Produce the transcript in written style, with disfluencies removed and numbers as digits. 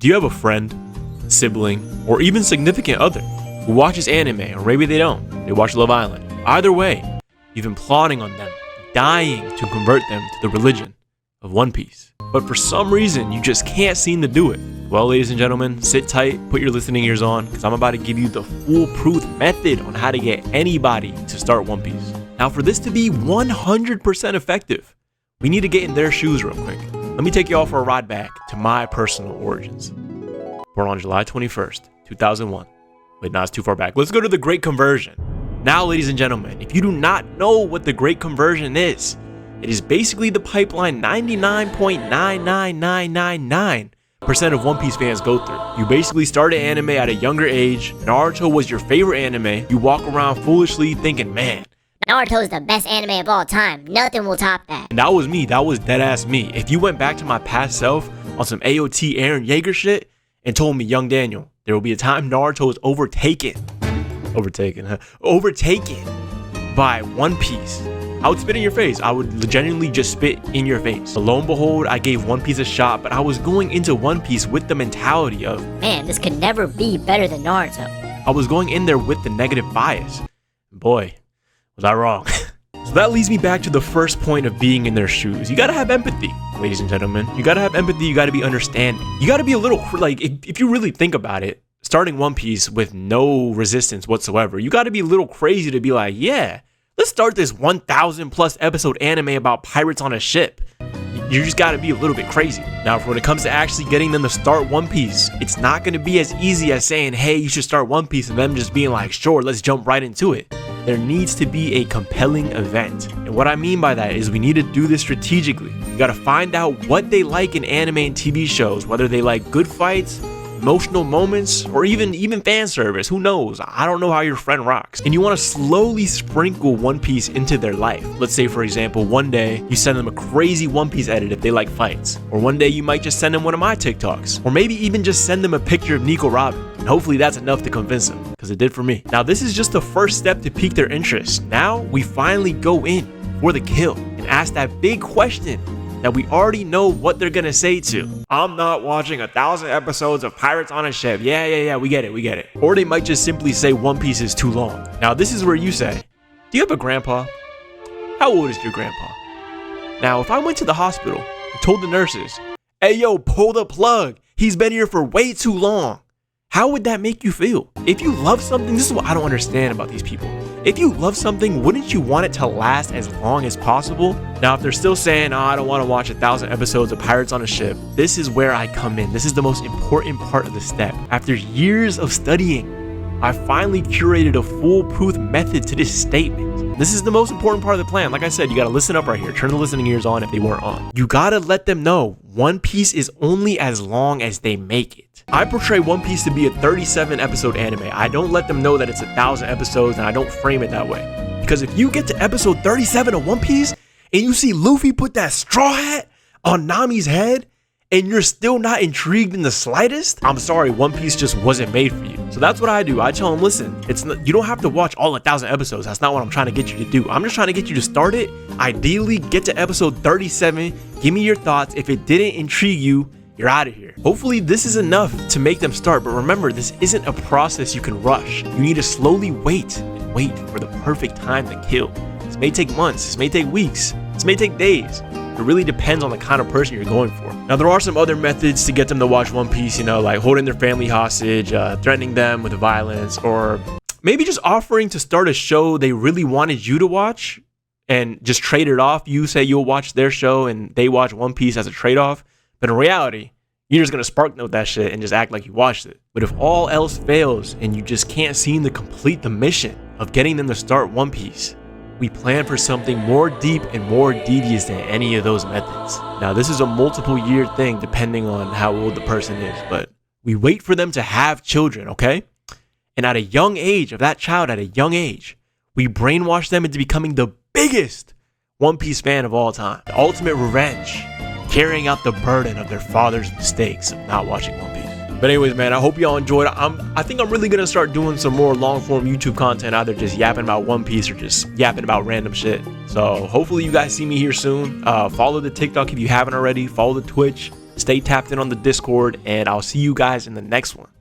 Do you have a friend, sibling, or even significant other who watches anime, or maybe they don't, they watch Love Island? Either way, you've been plotting on them, dying to convert them to the religion of One Piece. But for some reason, you just can't seem to do it. Well, ladies and gentlemen, sit tight, put your listening ears on, because I'm about to give you the foolproof method on how to get anybody to start One Piece. Now, for this to be 100% effective, we need to get in their shoes real quick. Let me take you all for a ride back to my personal origins. Born on July 21st, 2001. Wait, no, it's too far back. Let's go to the Great Conversion. Now, ladies and gentlemen, if you do not know what the Great Conversion is, it is basically the pipeline 99.99999% of One Piece fans go through. You basically started anime at a younger age. Naruto was your favorite anime. You walk around foolishly thinking, man, Naruto is the best anime of all time. Nothing will top that. And that was me. That was deadass me. If you went back to my past self on some AOT Eren Yeager shit and told me, young Daniel, there will be a time Naruto is overtaken by One Piece, I would spit in your face. I would genuinely just spit in your face. Lo and behold, I gave One Piece a shot, but I was going into One Piece with the mentality of, man, this could never be better than Naruto. I was going in there with the negative bias. Boy, was I wrong. So that leads me back to the first point of being in their shoes. You gotta have empathy, ladies and gentlemen. You gotta have empathy, you gotta be understanding. You gotta be a little, like, if you really think about it, starting One Piece with no resistance whatsoever, you gotta be a little crazy to be like, yeah, let's start this 1,000 plus episode anime about pirates on a ship. You just gotta be a little bit crazy. Now, when it comes to actually getting them to start One Piece, it's not gonna be as easy as saying, hey, you should start One Piece, and them just being like, sure, let's jump right into it. There needs to be a compelling event. And what I mean by that is we need to do this strategically. You gotta find out what they like in anime and TV shows, whether they like good fights, emotional moments, or even fan service. Who knows? I don't know how your friend rocks. And you want to slowly sprinkle One Piece into their life. Let's say, for example, one day you send them a crazy One Piece edit if they like fights. Or one day you might just send them one of my TikToks. Or maybe even just send them a picture of Nico Robin. And hopefully that's enough to convince them, because it did for me. Now, this is just the first step to pique their interest. Now we finally go in for the kill and ask that big question that we already know what they're gonna say to. I'm not watching 1,000 episodes of Pirates on a Ship. Yeah, we get it. Or they might just simply say One Piece is too long. Now, this is where you say, do you have a grandpa? How old is your grandpa? Now, if I went to the hospital and told the nurses, hey yo, pull the plug, he's been here for way too long, how would that make you feel? If you love something, this is what I don't understand about these people. If you love something, wouldn't you want it to last as long as possible? Now, if they're still saying, oh, I don't want to watch 1,000 episodes of Pirates on a Ship, this is where I come in. This is the most important part of the step. After years of studying, I finally curated a foolproof method to this statement. This is the most important part of the plan. Like I said, you gotta listen up right here. Turn the listening ears on if they weren't on. You gotta let them know One Piece is only as long as they make it. I portray One Piece to be a 37 episode anime. I don't let them know that it's 1,000 episodes, and I don't frame it that way. Because if you get to episode 37 of One Piece and you see Luffy put that straw hat on Nami's head and you're still not intrigued in the slightest, I'm sorry, One Piece just wasn't made for you. So that's what I do. I tell them, listen, you don't have to watch all 1,000 episodes. That's not what I'm trying to get you to do. I'm just trying to get you to start it. Ideally, get to episode 37. Give me your thoughts. If it didn't intrigue you, you're out of here. Hopefully this is enough to make them start, but remember, this isn't a process you can rush. You need to slowly wait and wait for the perfect time to kill. This may take months, this may take weeks, this may take days. It really depends on the kind of person you're going for. Now, there are some other methods to get them to watch One Piece, like holding their family hostage, threatening them with violence, or maybe just offering to start a show they really wanted you to watch and just trade it off. You say you'll watch their show and they watch One Piece as a trade-off. But in reality, you're just going to spark note that shit and just act like you watched it. But if all else fails and you just can't seem to complete the mission of getting them to start One Piece, we plan for something more deep and more devious than any of those methods. Now, this is a multiple year thing depending on how old the person is, but we wait for them to have children, okay? And at a young age, of that child at a young age, we brainwash them into becoming the biggest One Piece fan of all time. The ultimate revenge. Carrying out the burden of their father's mistakes of not watching One Piece. But anyways, man, I hope y'all enjoyed. I think I'm really gonna start doing some more long form YouTube content, either just yapping about One Piece or just yapping about random shit. So hopefully you guys see me here soon. Follow the TikTok if you haven't already. Follow the Twitch. Stay tapped in on the Discord, and I'll see you guys in the next one.